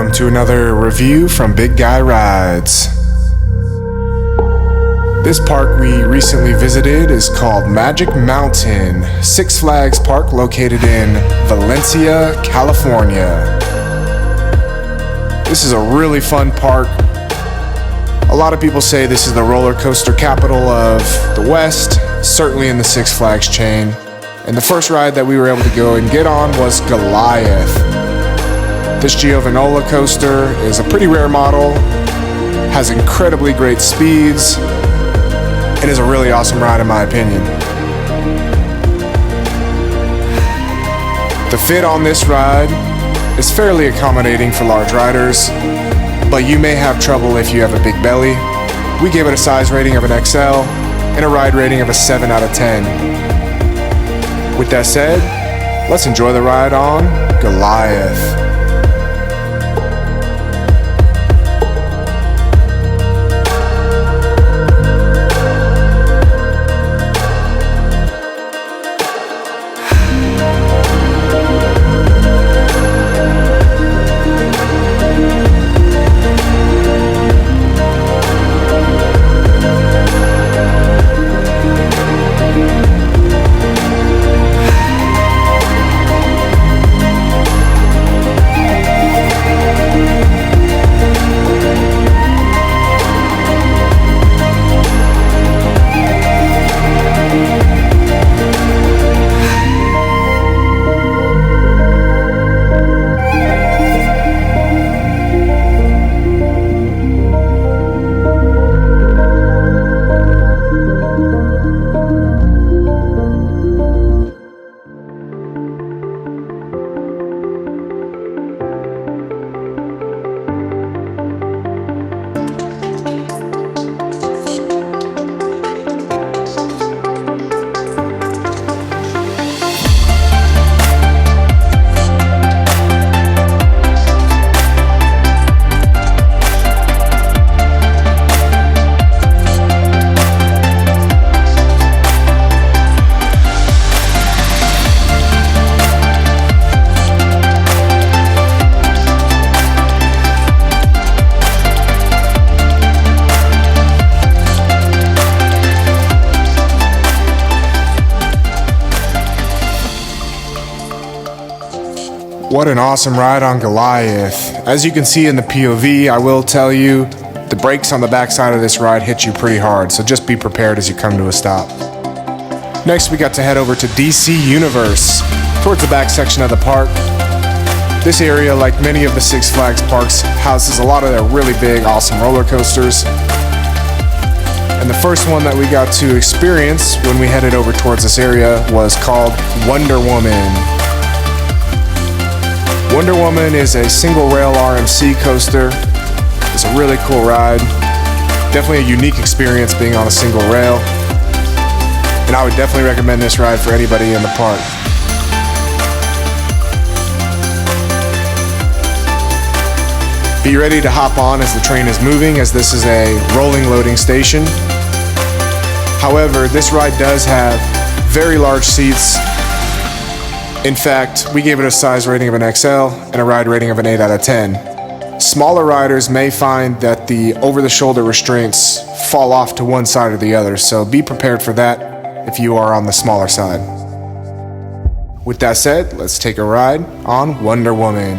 Welcome to another review from Big Guy Rides. This park we recently visited is called Magic Mountain, Six Flags Park located in Valencia, California. This is a really fun park. A lot of people say this is the roller coaster capital of the West, certainly in the Six Flags chain. And the first ride that we were able to go and get on was Goliath. This Giovanola coaster is a pretty rare model, has incredibly great speeds, and is a really awesome ride in my opinion. The fit on this ride is fairly accommodating for large riders, but you may have trouble if you have a big belly. We gave it a size rating of an XL and a ride rating of a 7 out of 10. With that said, let's enjoy the ride on Goliath. What an awesome ride on Goliath. As you can see in the POV, I will tell you, the brakes on the backside of this ride hit you pretty hard, so just be prepared as you come to a stop. Next, we got to head over to DC Universe, towards the back section of the park. This area, like many of the Six Flags parks, houses a lot of their really big, awesome roller coasters. And the first one that we got to experience when we headed over towards this area was called Wonder Woman. Wonder Woman is a single rail RMC coaster. It's a really cool ride. Definitely a unique experience being on a single rail. And I would definitely recommend this ride for anybody in the park. Be ready to hop on as the train is moving, as this is a rolling loading station. However, this ride does have very large seats. In fact, we gave it a size rating of an XL and a ride rating of an 8 out of 10. Smaller riders may find that the over-the-shoulder restraints fall off to one side or the other, so be prepared for that if you are on the smaller side. With that said, let's take a ride on Wonder Woman.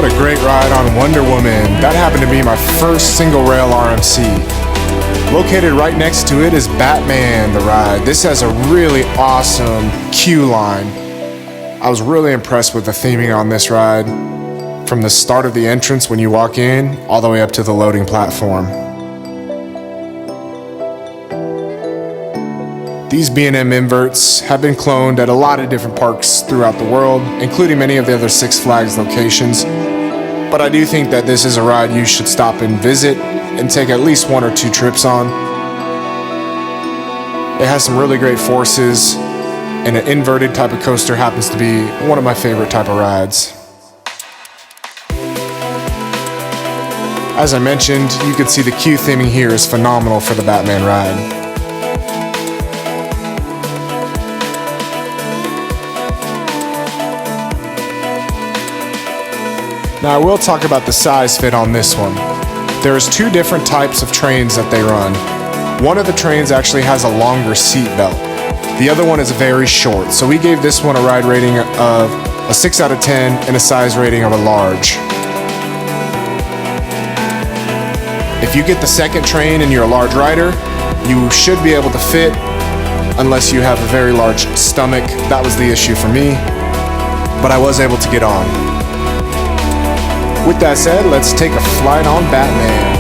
What a great ride on Wonder Woman. That happened to be my first single rail RMC. Located right next to it is Batman, the ride. This has a really awesome queue line. I was really impressed with the theming on this ride, from the start of the entrance when you walk in, all the way up to the loading platform. These B&M inverts have been cloned at a lot of different parks throughout the world, including many of the other Six Flags locations. But I do think that this is a ride you should stop and visit and take at least 1 or 2 trips on. It has some really great forces, and an inverted type of coaster happens to be one of my favorite type of rides. As I mentioned, you can see the queue theming here is phenomenal for the Batman ride. Now I will talk about the size fit on this one. There's 2 different types of trains that they run. One of the trains actually has a longer seat belt. The other one is very short, so we gave this one a ride rating of a 6 out of 10 and a size rating of a large. If you get the second train and you're a large rider, you should be able to fit unless you have a very large stomach. That was the issue for me, but I was able to get on. With that said, let's take a flight on Batman.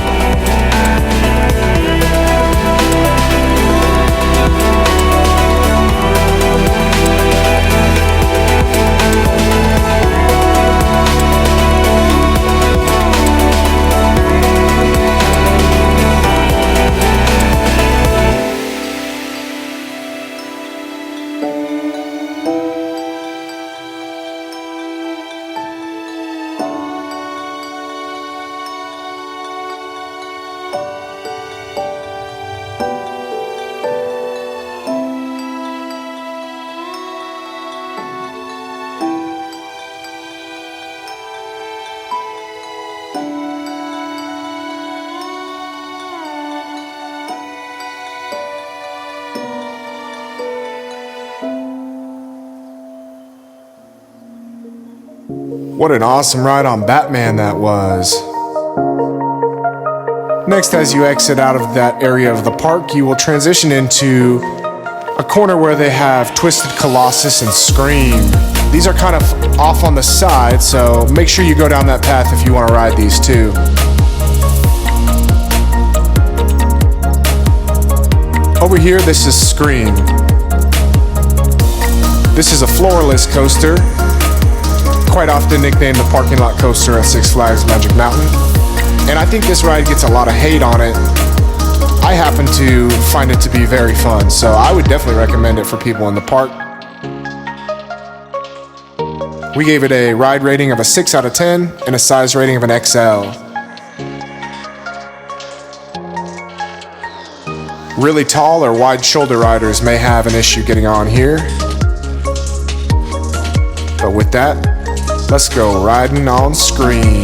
What an awesome ride on Batman that was. Next, as you exit out of that area of the park, you will transition into a corner where they have Twisted Colossus and Scream. These are kind of off on the side, so make sure you go down that path if you want to ride these too. Over here, this is Scream. This is a floorless coaster, quite often nicknamed the parking lot coaster at Six Flags Magic Mountain. And I think this ride gets a lot of hate on it. I happen to find it to be very fun, so I would definitely recommend it for people in the park. We gave it a ride rating of a 6 out of 10 and a size rating of an XL. Really tall or wide shoulder riders may have an issue getting on here. But with that, let's go riding on Scream.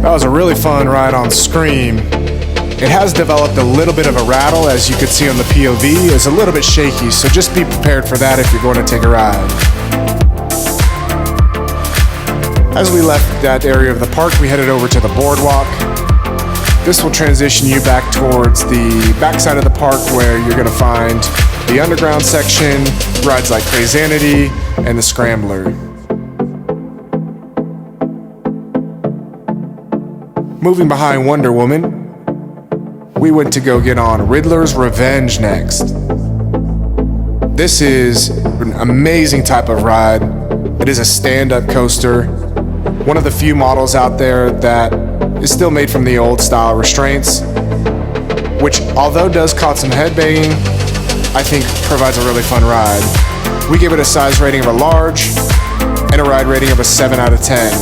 That was a really fun ride on Scream. It has developed a little bit of a rattle, as you could see on the POV. It's a little bit shaky, so just be prepared for that if you're going to take a ride. As we left that area of the park, we headed over to the Boardwalk. This will transition you back towards the backside of the park, where you're going to find the underground section, rides like Crazanity, and the Scrambler. Moving behind Wonder Woman, we went to go get on Riddlers Revenge next. This is an amazing type of ride. It is a stand-up coaster, one of the few models out there that is still made from the old style restraints, which, although does cause some headbanging, I think provides a really fun ride. We give it a size rating of a large and a ride rating of a 7 out of 10.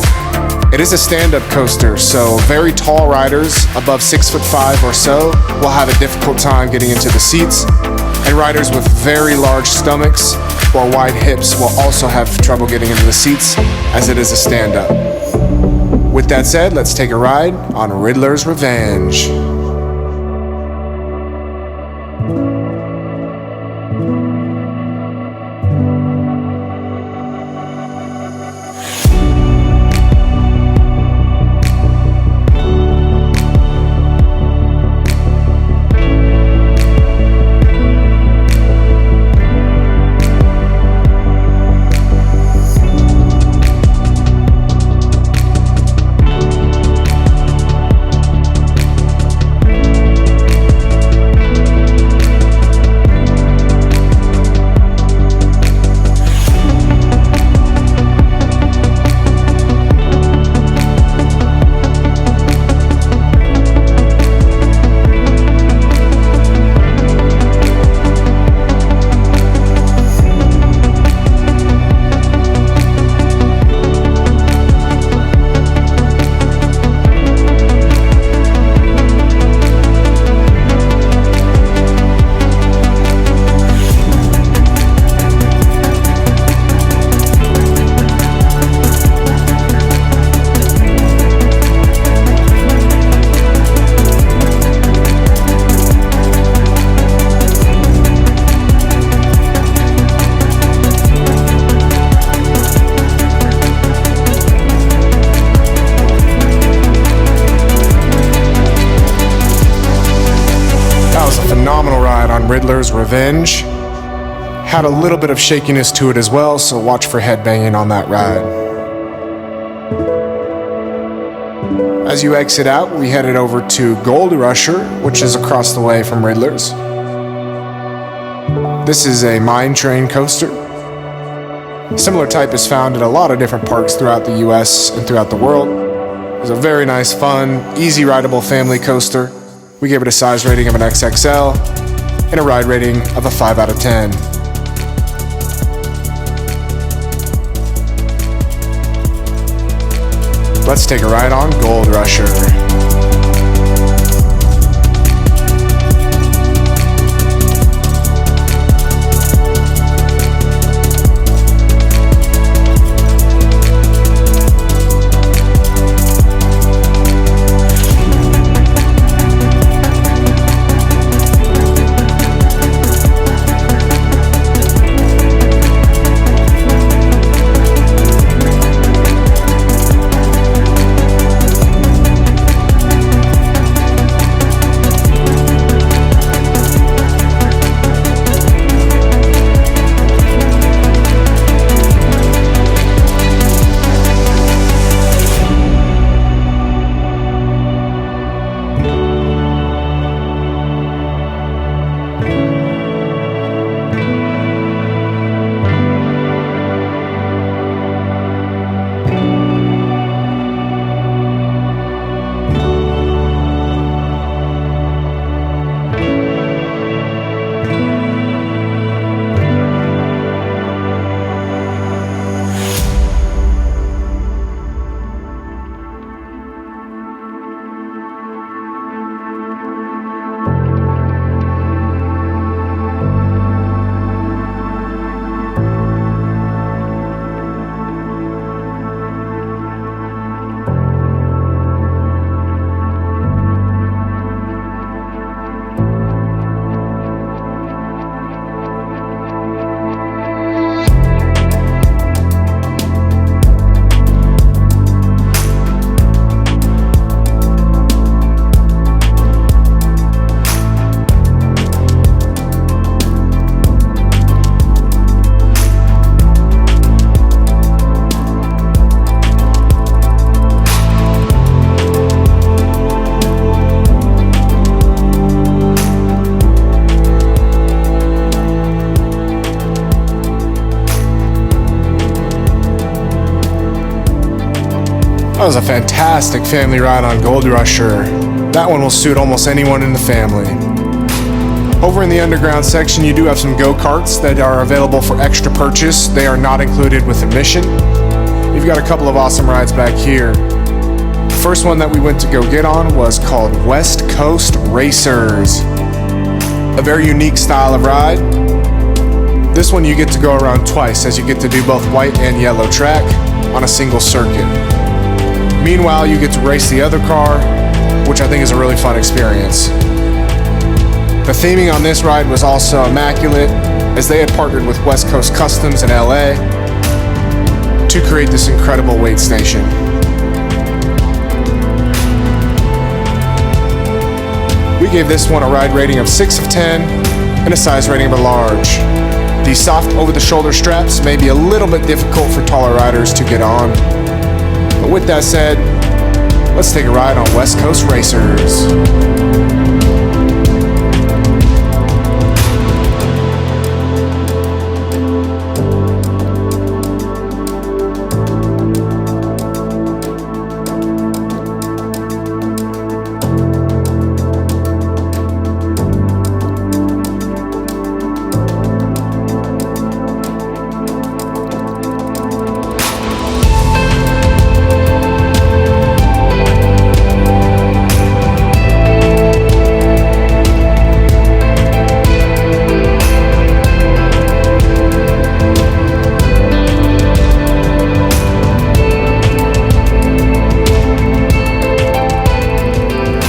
It is a stand-up coaster, so very tall riders, above 6'5" or so, will have a difficult time getting into the seats, and riders with very large stomachs or wide hips will also have trouble getting into the seats, as it is a stand-up. With that said, let's take a ride on Riddler's Revenge. Riddler's Revenge. Had a little bit of shakiness to it as well, so watch for headbanging on that ride. As you exit out, we headed over to Rusher, which is across the way from Riddler's. This is a mine train coaster. Similar type is found at a lot of different parks throughout the US and throughout the world. It's a very nice, fun, easy rideable family coaster. We gave it a size rating of an XXL and a ride rating of a 5 out of 10. Let's take a ride on Rusher. was a fantastic family ride on Gold Rusher. That one will suit almost anyone in the family. Over in the underground section, you do have some go-karts that are available for extra purchase. They are not included with admission. You've got a couple of awesome rides back here. The first one that we went to go get on was called West Coast Racers. A very unique style of ride. This one you get to go around twice, as you get to do both white and yellow track on a single circuit. Meanwhile, you get to race the other car, which I think is a really fun experience. The theming on this ride was also immaculate, as they had partnered with West Coast Customs in LA to create this incredible weight station. We gave this one a ride rating of 6 of 10 and a size rating of a large. These soft over-the-shoulder straps may be a little bit difficult for taller riders to get on. But with that said, let's take a ride on West Coast Racers.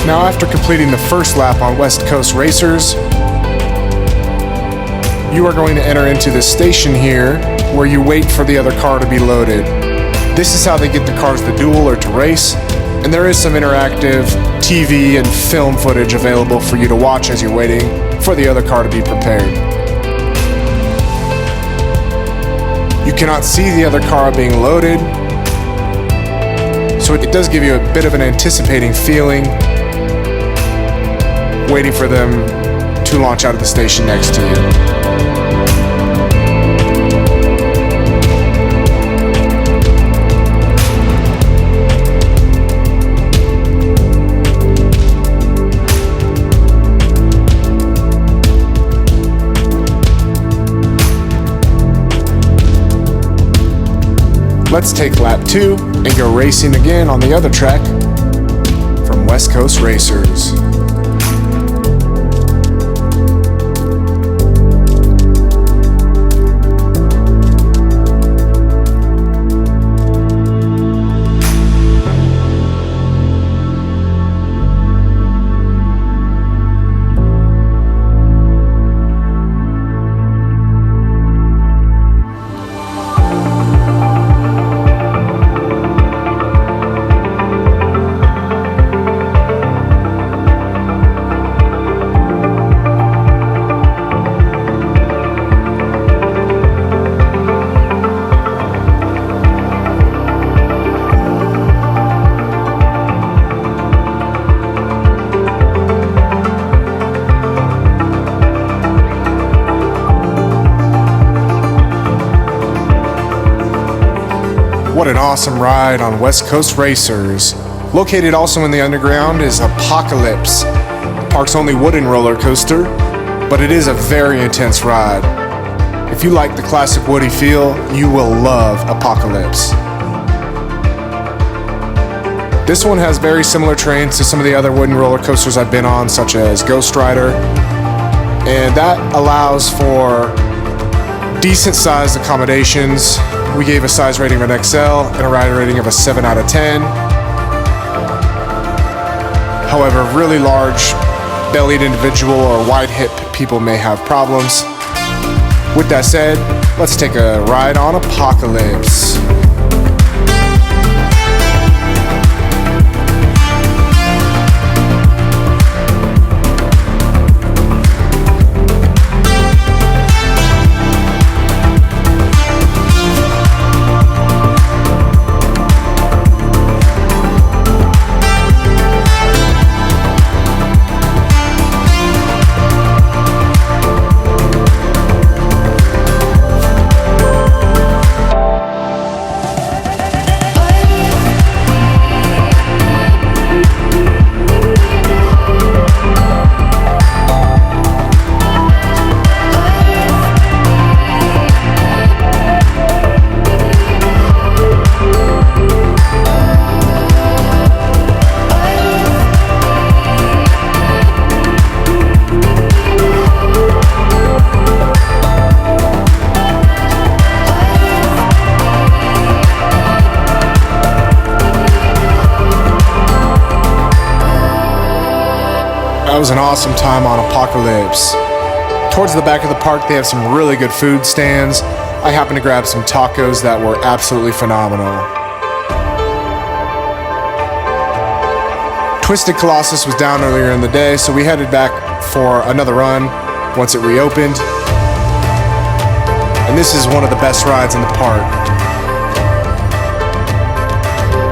Now, after completing the first lap on West Coast Racers, you are going to enter into this station here where you wait for the other car to be loaded. This is how they get the cars to duel or to race, and there is some interactive TV and film footage available for you to watch as you're waiting for the other car to be prepared. You cannot see the other car being loaded, so it does give you a bit of an anticipating feeling, waiting for them to launch out of the station next to you. Let's take lap 2 and go racing again on the other track from West Coast Racers. What an awesome ride on West Coast Racers. Located also in the underground is Apocalypse, the park's only wooden roller coaster, but it is a very intense ride. If you like the classic Woody feel, you will love Apocalypse. This one has very similar trains to some of the other wooden roller coasters I've been on, such as Ghost Rider, and that allows for decent sized accommodations. We gave a size rating of an XL and a ride rating of a 7 out of 10. However, really large bellied individual or wide hip people may have problems. With that said, let's take a ride on Apocalypse. was an awesome time on Apocalypse. Towards the back of the park, they have some really good food stands. I happened to grab some tacos that were absolutely phenomenal. Twisted Colossus was down earlier in the day, so we headed back for another run once it reopened. And this is one of the best rides in the park.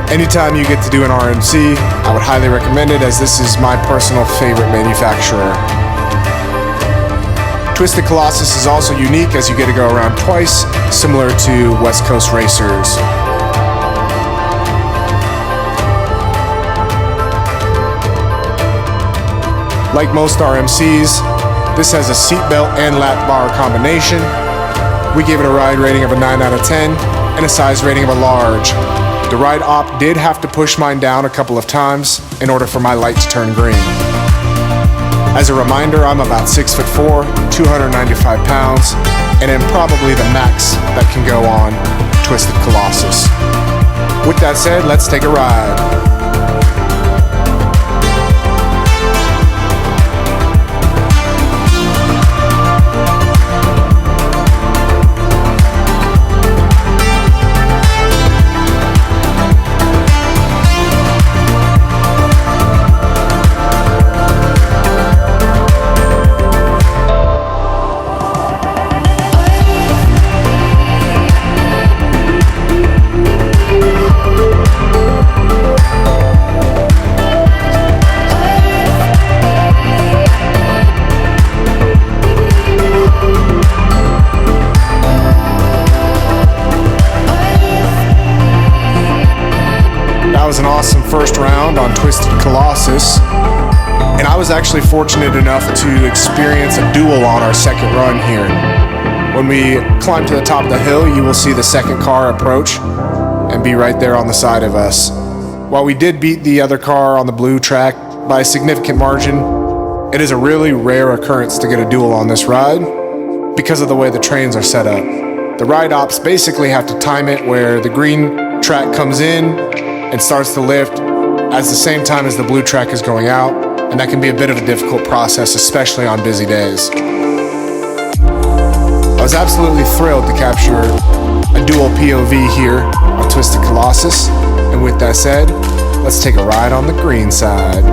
Anytime you get to do an RMC, I would highly recommend it, as this is my personal favorite manufacturer. Twisted Colossus is also unique as you get to go around twice, similar to West Coast Racers. Like most RMCs, this has a seatbelt and lap bar combination. We gave it a ride rating of a 9 out of 10 and a size rating of a large. The ride op did have to push mine down a couple of times in order for my light to turn green. As a reminder, I'm about 6'4", 295 pounds, and am probably the max that can go on Twisted Colossus. With that said, let's take a ride. Was an awesome first round on Twisted Colossus, and I was actually fortunate enough to experience a duel on our second run here. When we climb to the top of the hill, you will see the second car approach and be right there on the side of us. While we did beat the other car on the blue track by a significant margin, it is a really rare occurrence to get a duel on this ride because of the way the trains are set up. The ride ops basically have to time it where the green track comes in and starts to lift at the same time as the blue track is going out, and that can be a bit of a difficult process, especially on busy days. I was absolutely thrilled to capture a dual POV here on Twisted Colossus, and with that said, let's take a ride on the green side.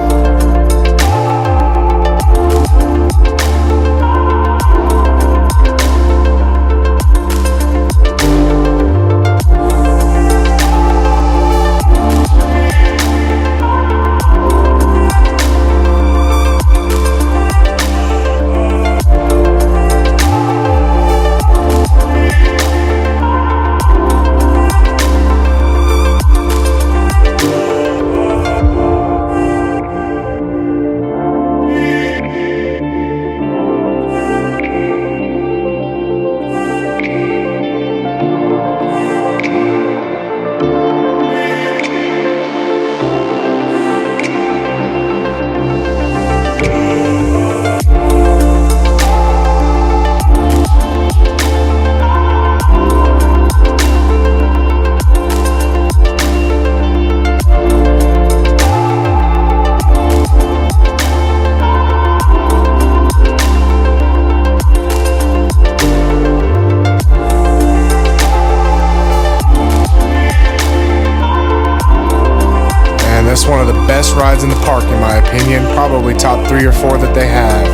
One of the best rides in the park in my opinion, probably top 3 or 4 that they have.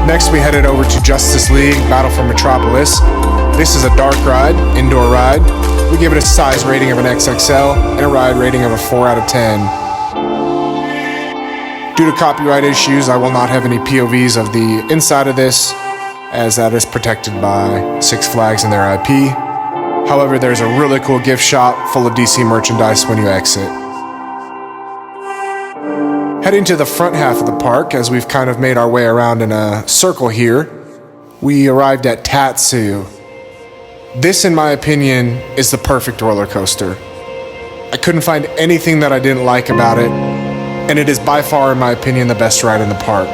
Next we headed over to Justice League Battle for Metropolis. This is a dark ride, indoor ride. We give it a size rating of an XXL and a ride rating of a 4 out of 10. Due to copyright issues, I will not have any POVs of the inside of this, as that is protected by Six Flags and their IP. However, there's a really cool gift shop full of DC merchandise when you exit. Heading to the front half of the park, as we've kind of made our way around in a circle here, we arrived at Tatsu. This, in my opinion, is the perfect roller coaster. I couldn't find anything that I didn't like about it, and it is by far, in my opinion, the best ride in the park.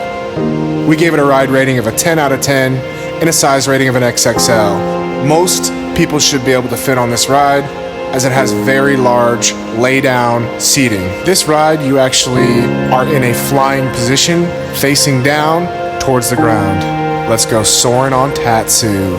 We gave it a ride rating of a 10 out of 10 and a size rating of an XXL. Most people should be able to fit on this ride, as it has very large lay-down seating. This ride, you actually are in a flying position, facing down towards the ground. Let's go soaring on Tatsu.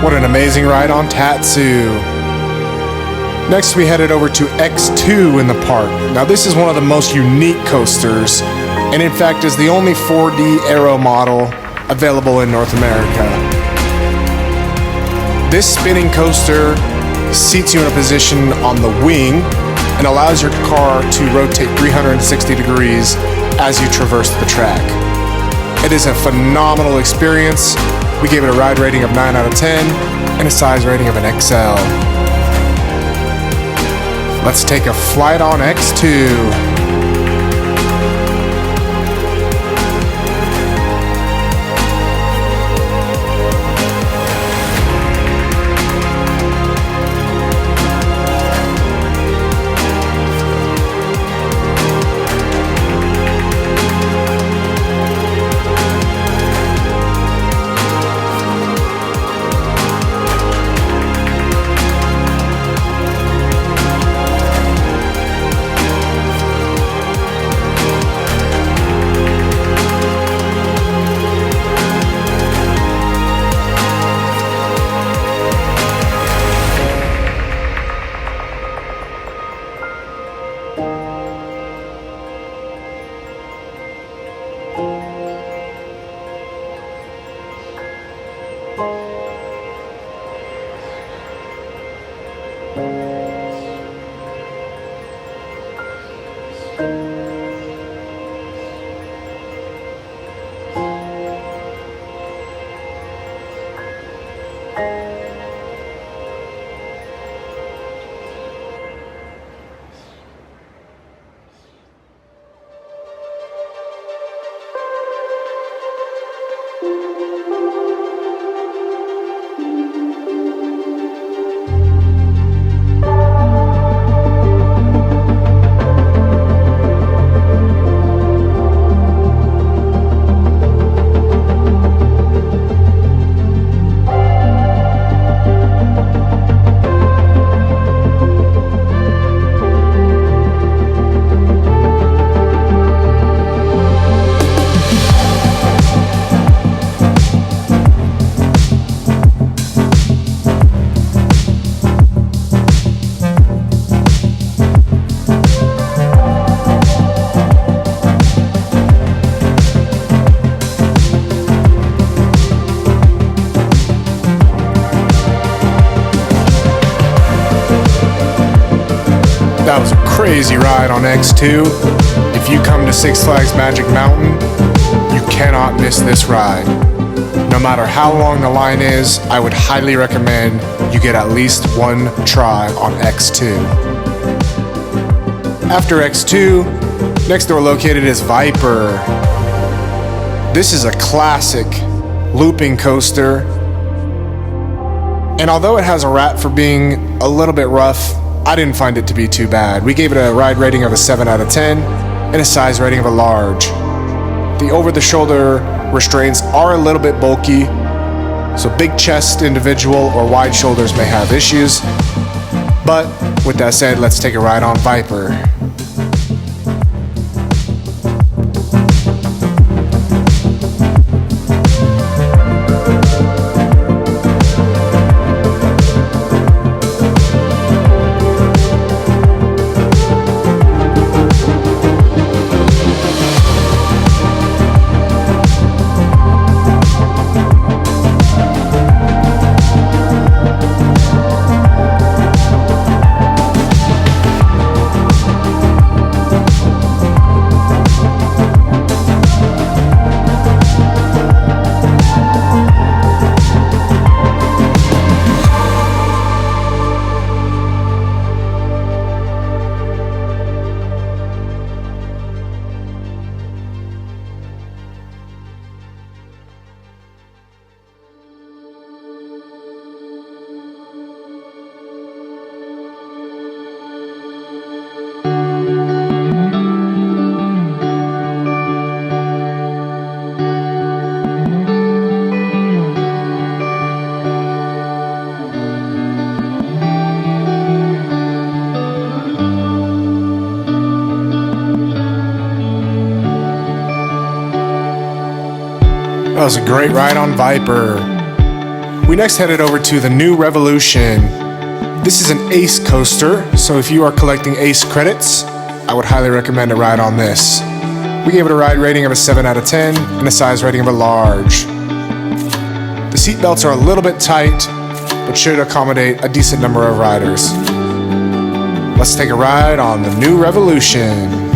What an amazing ride on Tatsu. Next we headed over to X2 in the park. Now this is one of the most unique coasters, and in fact is the only 4D aero model available in North America. This spinning coaster seats you in a position on the wing and allows your car to rotate 360 degrees as you traverse the track. It is a phenomenal experience. We gave it a ride rating of 9 out of 10 and a size rating of an XL. Let's take a flight on X2. That was a crazy ride on X2. If you come to Six Flags Magic Mountain, you cannot miss this ride. No matter how long the line is, I would highly recommend you get at least one try on X2. After X2, next door located is Viper. This is a classic looping coaster, and although it has a rap for being a little bit rough, I didn't find it to be too bad. We gave it a ride rating of a 7 out of 10 and a size rating of a large. The over-the-shoulder restraints are a little bit bulky, so big chest individual or wide shoulders may have issues. But with that said, let's take a ride on Viper. That was a great ride on Viper. We next headed over to the new Revolution. This is an Ace coaster, so if you are collecting Ace credits, I would highly recommend a ride on this. We gave it a ride rating of a 7 out of 10 and a size rating of a large. The seat belts are a little bit tight, but should accommodate a decent number of riders. Let's take a ride on the new Revolution.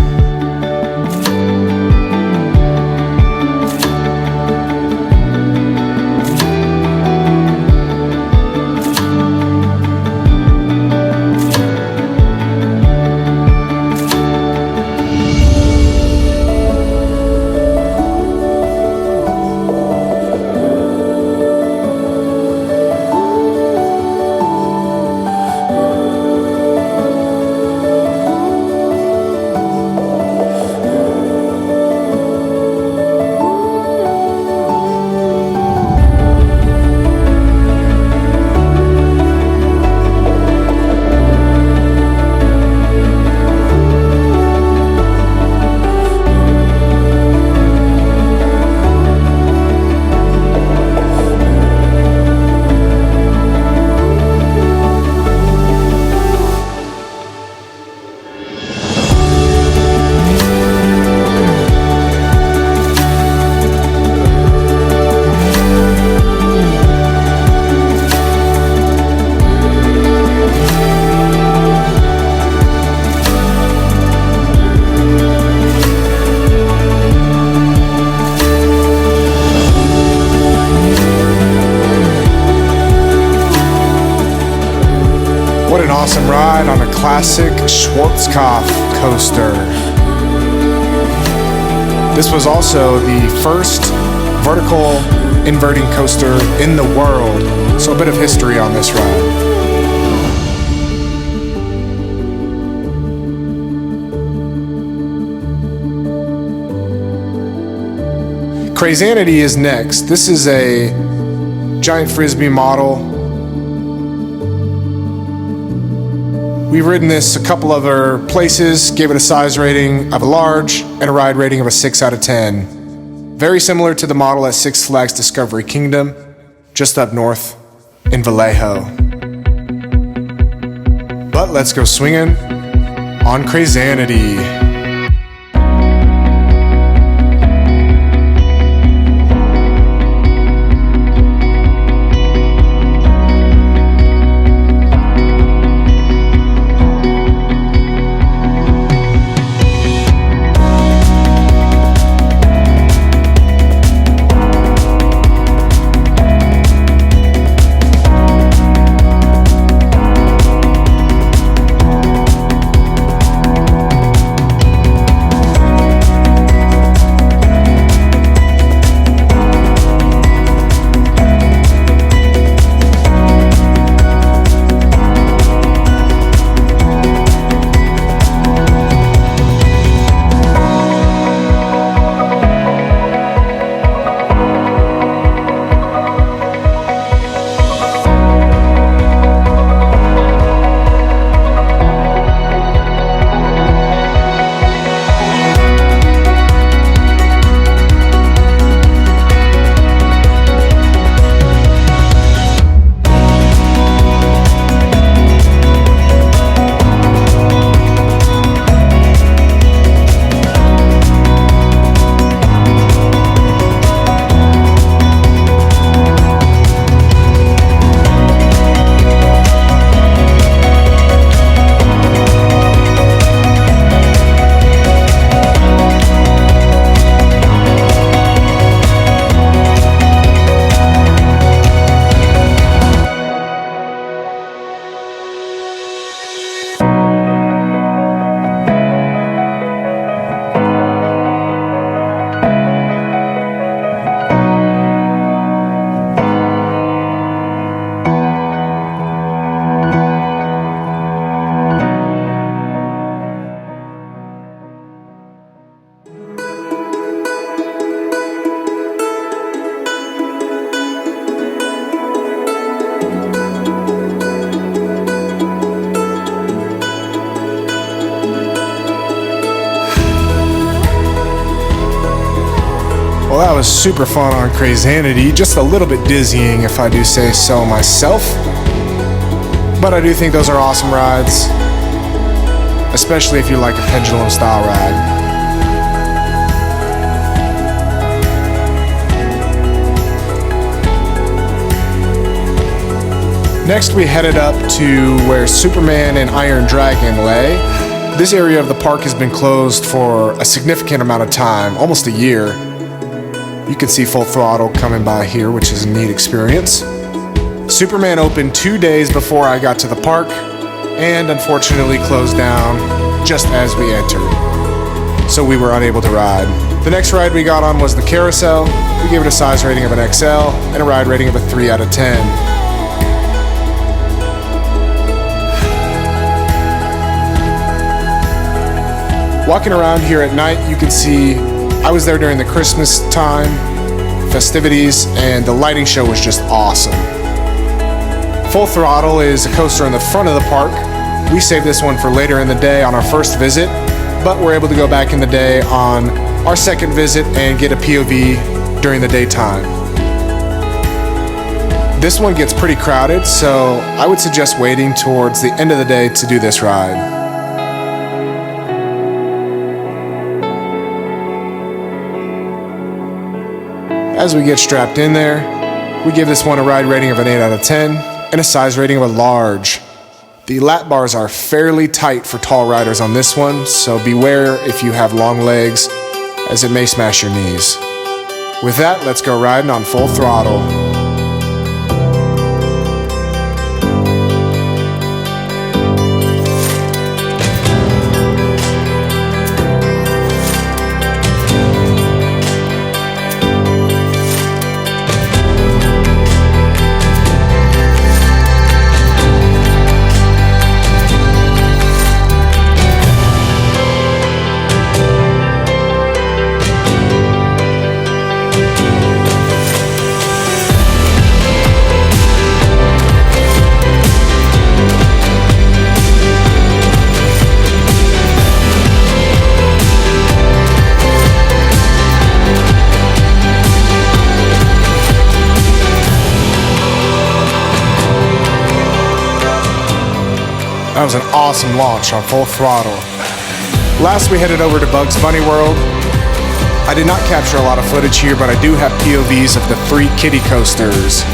What an awesome ride on a classic Schwarzkopf coaster. This was also the first vertical inverting coaster in the world, so a bit of history on this ride. Crazanity is next. This is a giant frisbee model. We've ridden this a couple other places, gave it a size rating of a large and a ride rating of a 6 out of 10. Very similar to the model at Six Flags Discovery Kingdom, just up north in Vallejo. But let's go swinging on Crazanity. that was super fun on Crazanity. Just a little bit dizzying, if I do say so myself. But I do think those are awesome rides, especially if you like a pendulum style ride. Next, we headed up to where Superman and Iron Dragon lay. This area of the park has been closed for a significant amount of time, almost a year. You can see Full Throttle coming by here, which is a neat experience. Superman opened 2 days before I got to the park, and unfortunately closed down just as we entered, so we were unable to ride. The next ride we got on was the Carousel. We gave it a size rating of an XL and a ride rating of a 3 out of 10. Walking around here at night, you can see I was there during the Christmas time, festivities, and the lighting show was just awesome. Full Throttle is a coaster in the front of the park. We saved this one for later in the day on our first visit, but we're able to go back in the day on our second visit and get a POV during the daytime. This one gets pretty crowded, so I would suggest waiting towards the end of the day to do this ride. As we get strapped in there, we give this one a ride rating of an 8 out of 10 and a size rating of a large. The lap bars are fairly tight for tall riders on this one, so beware if you have long legs, as it may smash your knees. With that, let's go riding on Full Throttle. That was an awesome launch on Full Throttle. Last, we headed over to Bugs Bunny World. I did not capture a lot of footage here, but I do have POVs of the 3 kiddie coasters.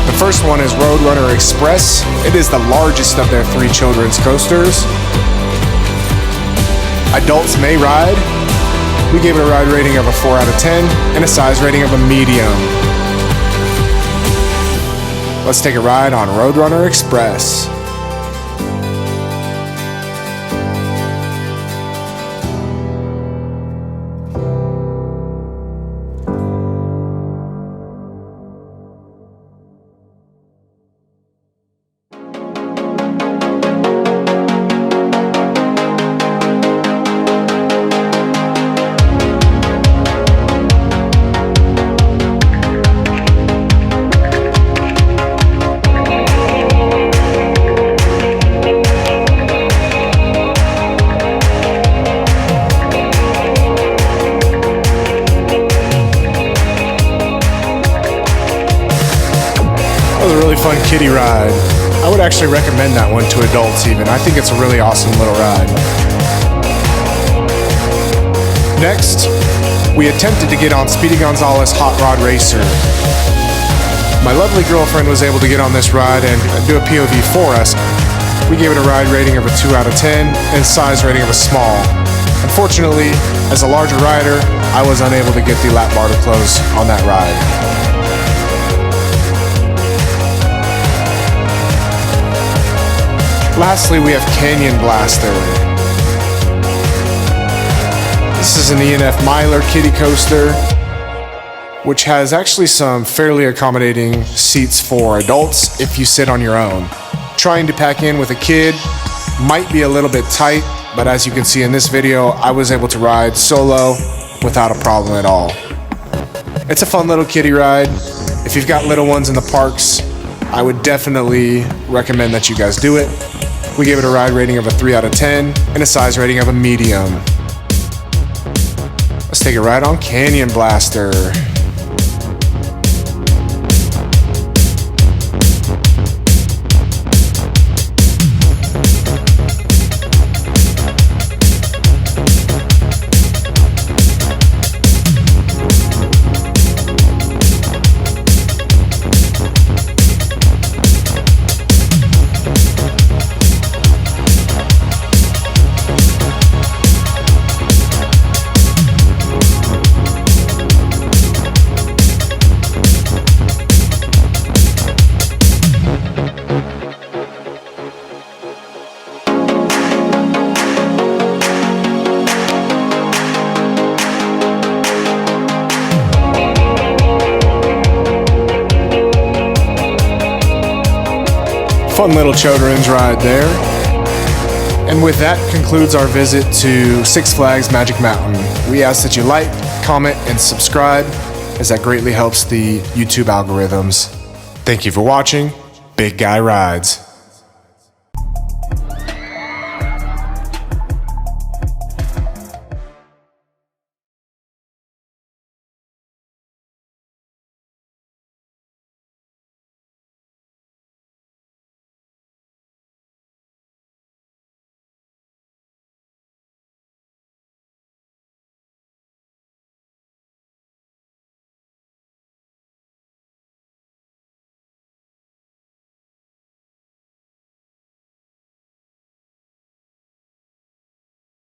The first one is Roadrunner Express. It is the largest of their 3 children's coasters. Adults may ride. We gave it a ride rating of a 4 out of 10 and a size rating of a medium. Let's take a ride on Roadrunner Express. Fun kiddie ride. I would actually recommend that one to adults even. I think it's a really awesome little ride. Next, we attempted to get on Speedy Gonzales Hot Rod Racer. My lovely girlfriend was able to get on this ride and do a POV for us. We gave it a ride rating of a 2 out of 10 and size rating of a small. Unfortunately, as a larger rider, I was unable to get the lap bar to close on that ride. Lastly, we have Canyon Blaster. This is an E&F Myler kiddie coaster, which has actually some fairly accommodating seats for adults if you sit on your own. Trying to pack in with a kid might be a little bit tight, but as you can see in this video, I was able to ride solo without a problem at all. It's a fun little kiddie ride. If you've got little ones in the parks, I would definitely recommend that you guys do it. We gave it a ride rating of a 3 out of 10 and a size rating of a medium. Let's take a ride on Canyon Blaster. Fun little children's ride there. And with that concludes our visit to Six Flags Magic Mountain. We ask that you like, comment, and subscribe, as that greatly helps the YouTube algorithms. Thank you for watching Big Guy Rides.